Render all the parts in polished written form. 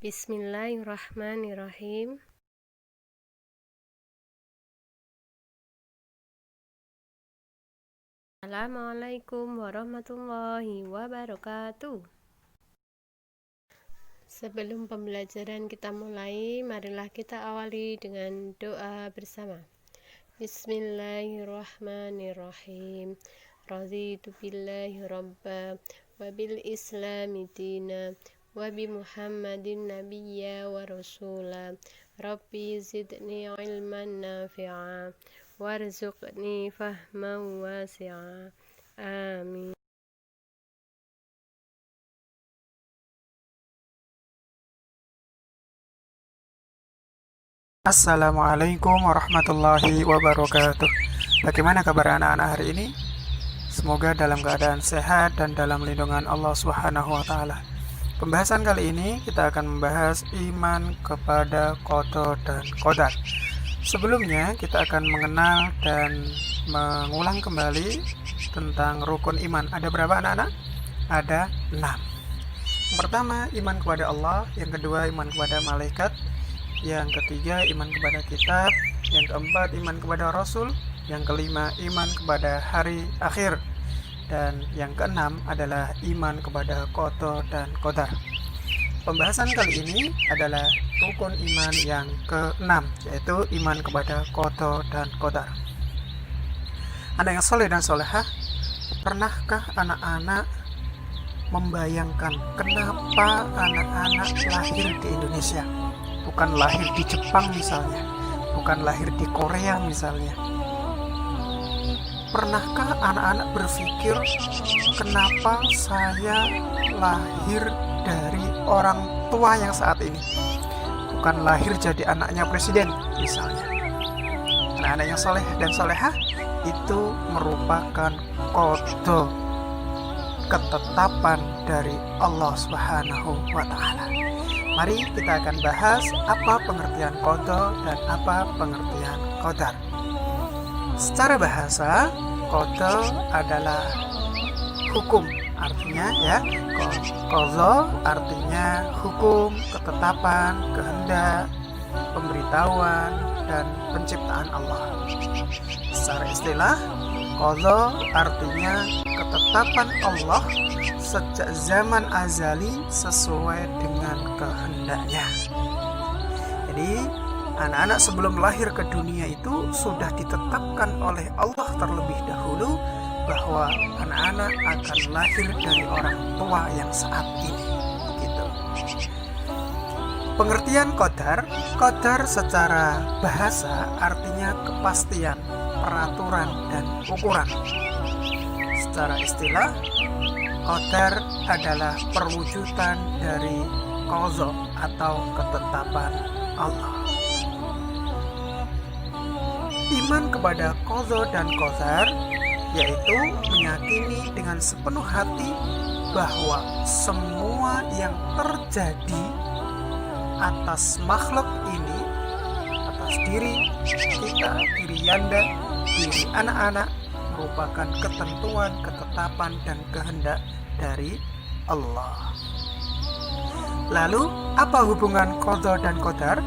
Bismillahirrahmanirrahim. Assalamualaikum warahmatullahi wabarakatuh. Sebelum pembelajaran kita mulai, marilah kita awali dengan doa bersama. Bismillahirrahmanirrahim. Raditu billahi rabba wa bil islami dina wa bi Muhammadin nabiyya wa rasula. Rabbi zidni ilman nafi'a warzuqni fahman wasi'a. Amin. Assalamualaikum warahmatullahi wabarakatuh. Bagaimana kabar anak-anak hari ini? Semoga dalam keadaan sehat dan dalam lindungan Allah Subhanahu wa taala. Pembahasan kali ini kita akan membahas iman kepada qada dan qadar. Sebelumnya kita akan mengenal dan mengulang kembali tentang rukun iman. Ada berapa anak-anak? Ada 6. Yang pertama, iman kepada Allah. Yang kedua, iman kepada malaikat. Yang ketiga, iman kepada kitab. Yang keempat, iman kepada rasul. Yang kelima, iman kepada hari akhir. Dan yang keenam adalah iman kepada qada dan qadar. Pembahasan kali ini adalah rukun iman yang keenam, yaitu iman kepada qada dan qadar. Anak yang soleh dan solehah, pernahkah anak-anak membayangkan kenapa anak-anak lahir di Indonesia? Bukan lahir di Jepang misalnya, bukan lahir di Korea misalnya. Pernahkah anak-anak berpikir, kenapa saya lahir dari orang tua yang saat ini, bukan lahir jadi anaknya presiden misalnya? Anak-anak yang soleh dan solehah itu merupakan qada, ketetapan dari Allah Subhanahu wa taala. Mari kita akan bahas apa pengertian qada dan apa pengertian qadar. Secara bahasa, qada adalah hukum, artinya ya, qada artinya hukum, ketetapan, kehendak, pemberitahuan dan penciptaan Allah. Secara istilah, qada artinya ketetapan Allah sejak zaman azali sesuai dengan kehendaknya. Jadi anak-anak sebelum lahir ke dunia itu sudah ditetapkan oleh Allah terlebih dahulu bahwa anak-anak akan lahir dari orang tua yang saat ini. Gitu. Pengertian qadar secara bahasa artinya kepastian, peraturan dan ukuran. Secara istilah, qadar adalah perwujudan dari qada atau ketetapan Allah. Iman kepada qada dan qadar yaitu meyakini dengan sepenuh hati bahwa semua yang terjadi atas makhluk ini, atas diri kita, diri Yanda, diri anak-anak, merupakan ketentuan, ketetapan dan kehendak dari Allah. Lalu apa hubungan qada dan qadar?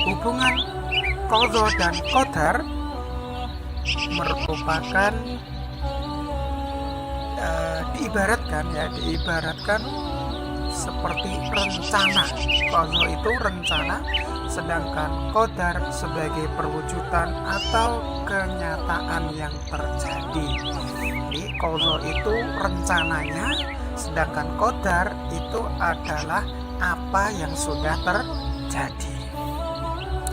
Hubungan qada dan qadar merupakan diibaratkan seperti rencana. Qada itu rencana, sedangkan qadar sebagai perwujudan atau kenyataan yang terjadi. Jadi qada itu rencananya, sedangkan qadar itu adalah apa yang sudah terjadi.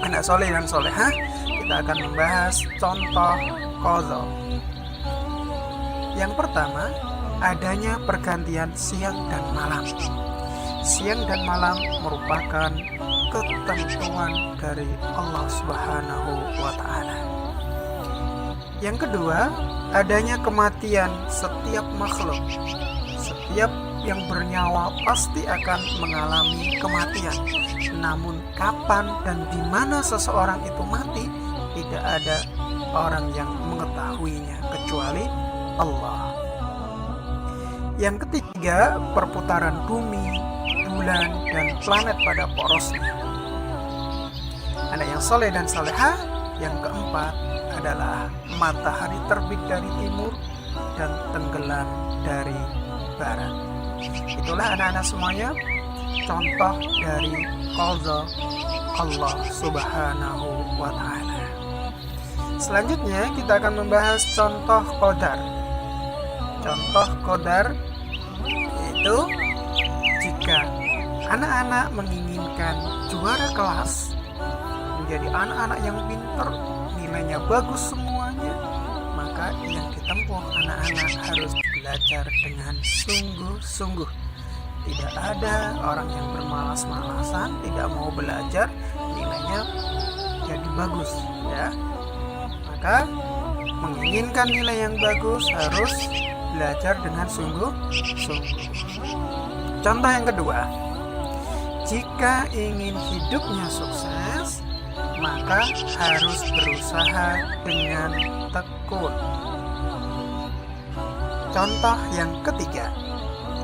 Anak soleh dan solehah, kita akan membahas contoh qada. Yang pertama, adanya pergantian siang dan malam. Siang dan malam merupakan ketentuan dari Allah Subhanahu wa taala. Yang kedua, adanya kematian setiap makhluk. Setiap yang bernyawa pasti akan mengalami kematian. Namun kapan dan di mana seseorang itu mati, tidak ada orang yang mengetahuinya kecuali Allah. Yang ketiga, perputaran bumi, bulan, dan planet pada porosnya. Anak yang soleh dan soleha yang keempat adalah matahari terbit dari timur dan tenggelam dari barat. Itulah anak-anak semuanya contoh dari qadha Allah Subhanahu wa Ta'ala. Selanjutnya kita akan membahas contoh qadar. Contoh qadar yaitu jika anak-anak menginginkan juara kelas, menjadi anak-anak yang pintar, nilainya bagus semuanya, maka yang ditempuh anak-anak harus belajar dengan sungguh-sungguh. Tidak ada orang yang bermalas-malasan, tidak mau belajar, nilainya jadi bagus, ya. Maka menginginkan nilai yang bagus harus belajar dengan sungguh-sungguh. Contoh yang kedua, jika ingin hidupnya sukses, maka harus berusaha dengan tekun. Contoh yang ketiga,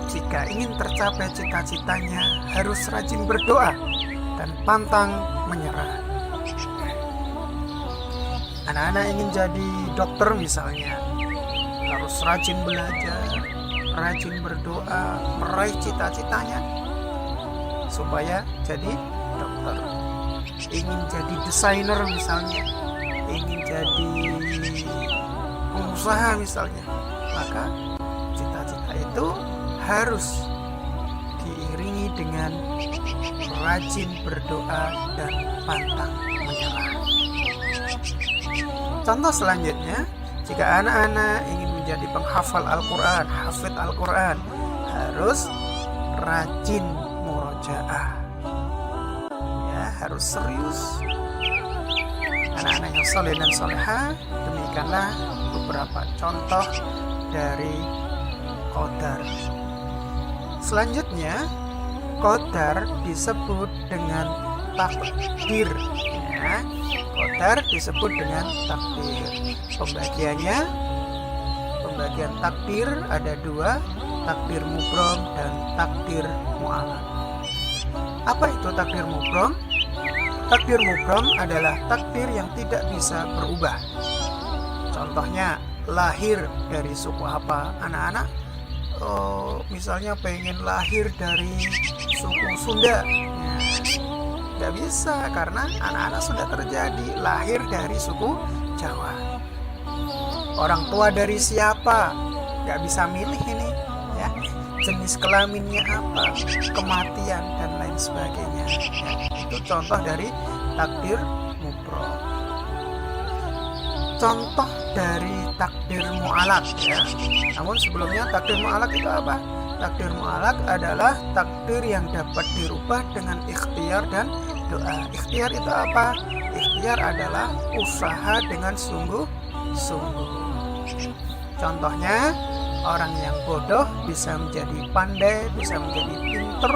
jika ingin tercapai cita-citanya harus rajin berdoa dan pantang menyerah. Anak-anak ingin jadi dokter misalnya, harus rajin belajar, rajin berdoa, meraih cita-citanya supaya jadi dokter. Ingin jadi desainer misalnya, ingin jadi pengusaha misalnya, maka cita-cita itu harus diiringi dengan rajin berdoa dan pantang menyerah. Contoh selanjutnya, jika anak-anak ingin menjadi penghafal Al-Quran, hafid Al-Quran, harus rajin murojaah, ya, harus serius. Anak-anak yang soleh dan soleha, demikianlah beberapa contoh dari qadar. Selanjutnya, qadar disebut dengan takdir, ya. Qadar disebut dengan takdir. Pembagian takdir ada dua, takdir mubrom dan takdir mu'alaq. Apa itu takdir mubrom? Takdir mubrom adalah takdir yang tidak bisa berubah. Contohnya, lahir dari suku apa? Anak-anak misalnya pengen lahir dari suku Sunda, ya, nggak bisa karena anak-anak sudah terjadi lahir dari suku Jawa. Orang tua dari siapa? Nggak bisa milih ini, ya. Jenis kelaminnya apa, kematian dan lain sebagainya, ya. Itu contoh dari takdir mubrom. Contoh dari takdir mu'alaq, ya. Namun sebelumnya takdir mu'alaq itu apa? Takdir mu'alaq adalah takdir yang dapat dirubah dengan ikhtiar dan doa. Ikhtiar itu apa? Ikhtiar adalah usaha dengan sungguh-sungguh. Contohnya, orang yang bodoh bisa menjadi pandai, bisa menjadi pintar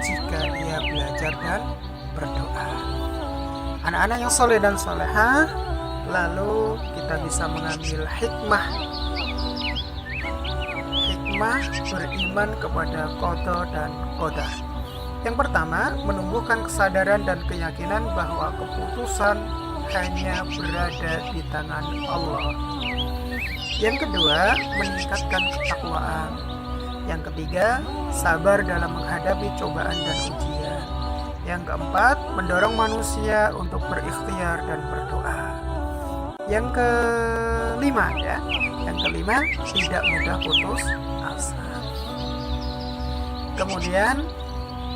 jika dia belajar dan berdoa. Anak-anak yang soleh dan soleha, lalu kita bisa mengambil hikmah beriman kepada qadha dan qadar. Yang pertama, menumbuhkan kesadaran dan keyakinan bahwa keputusan hanya berada di tangan Allah. Yang kedua, meningkatkan ketakwaan. Yang ketiga, sabar dalam menghadapi cobaan dan ujian. Yang keempat, mendorong manusia untuk berikhtiar dan berdoa. Yang kelima, tidak mudah putus asa. Kemudian,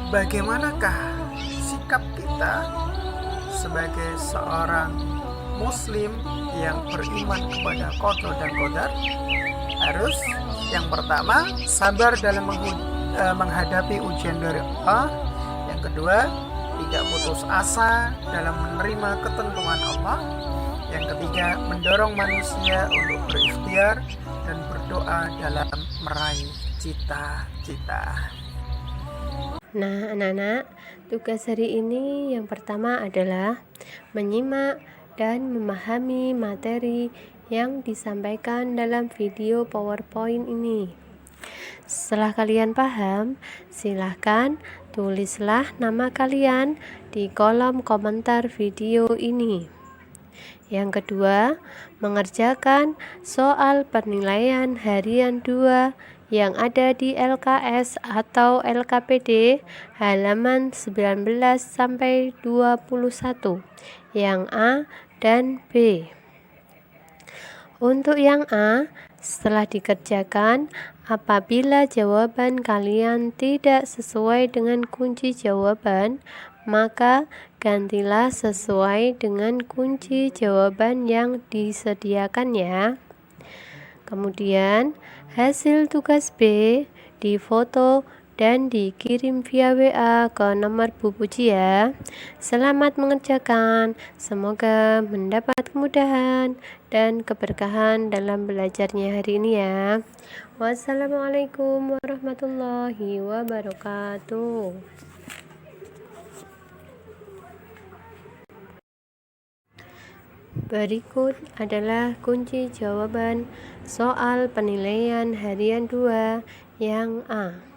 bagaimanakah sikap kita sebagai seorang muslim yang beriman kepada qadha dan qadar? Harus yang pertama, sabar dalam menghadapi ujian dari Allah. Yang kedua, tidak putus asa dalam menerima ketentuan Allah. Yang ketiga, mendorong manusia untuk berikhtiar dan berdoa dalam meraih cita-cita. Nah, anak-anak, tugas hari ini yang pertama adalah menyimak dan memahami materi yang disampaikan dalam video PowerPoint ini. Setelah kalian paham, silahkan Tulislah nama kalian di kolom komentar video ini. Yang kedua, mengerjakan soal penilaian harian 2 yang ada di LKS atau LKPD halaman 19 sampai 21, yang A dan B. Untuk yang A, setelah dikerjakan, apabila jawaban kalian tidak sesuai dengan kunci jawaban, maka gantilah sesuai dengan kunci jawaban yang disediakan ya. Kemudian, hasil tugas B difoto dan dikirim via WA ke nomor Bu Puji ya. Selamat mengerjakan, semoga mendapat kemudahan dan keberkahan dalam belajarnya hari ini ya. Wassalamualaikum warahmatullahi wabarakatuh. Berikut adalah kunci jawaban soal penilaian harian 2 yang A.